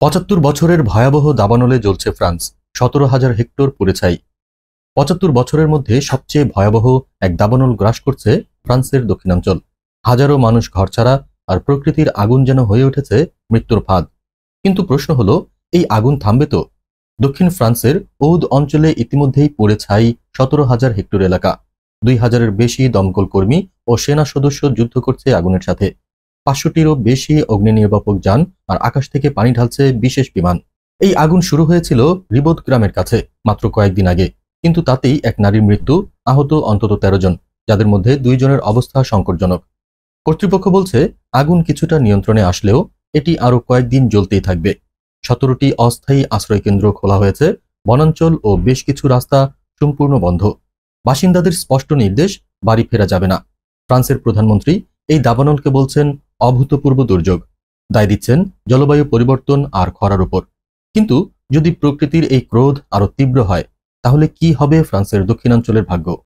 ৭৫ বছরের ভয়াবহ দাবানলে জ্বলছে ফ্রান্স। ১৭,০০০ হেক্টর পুড়ে ছাই। ৭৫ বছরের মধ্যে সবচেয়ে ভয়াবহ এক দাবানল গ্রাস করছে ফ্রান্সের দক্ষিণাঞ্চল। হাজারো মানুষ ঘরছাড়া, আর প্রকৃতির আগুন যেন হয়ে উঠেছে মৃত্যুর ফাঁদ। কিন্তু প্রশ্ন হলো, এই আগুন থামবে তো? দক্ষিণ ফ্রান্সের ঔদ অঞ্চলে ইতিমধ্যেই পুড়ে ছাই ১৭,০০০ হেক্টর এলাকা। ২,০০০-এর বেশি দমকল কর্মী ও সেনা সদস্য যুদ্ধ করছে আগুনের সাথে। ৫০০টিরও বেশি অগ্নি নির্বাপক যান, আর আকাশ থেকে পানি ঢালছে বিশেষ বিমান। এই আগুন শুরু হয়েছিল রিবোদ গ্রামের কাছে মাত্র কয়েকদিন আগে, কিন্তু তাতেই এক নারীর মৃত্যু, আহত অন্তত ১৩ জন, যাদের মধ্যে ২ জনের অবস্থা সংকটজনক। কর্তৃপক্ষ বলছে, আগুন কিছুটা নিয়ন্ত্রণে আসলেও এটি আরও কয়েকদিন জ্বলতেই থাকবে। ১৭টি অস্থায়ী আশ্রয়কেন্দ্র খোলা হয়েছে, বনাঞ্চল ও বেশ কিছু রাস্তা সম্পূর্ণ বন্ধ। বাসিন্দাদের স্পষ্ট নির্দেশ, বাড়ি ফেরা যাবে না। ফ্রান্সের প্রধানমন্ত্রী এই দাবানলকে বলছেন অভূতপূর্ব দুর্যোগ, দায় দিচ্ছেন জলবায়ু পরিবর্তন আর খরার উপর। কিন্তু যদি প্রকৃতির এই ক্রোধ আরও তীব্র হয়, তাহলে কি হবে ফ্রান্সের দক্ষিণাঞ্চলের ভাগ্য?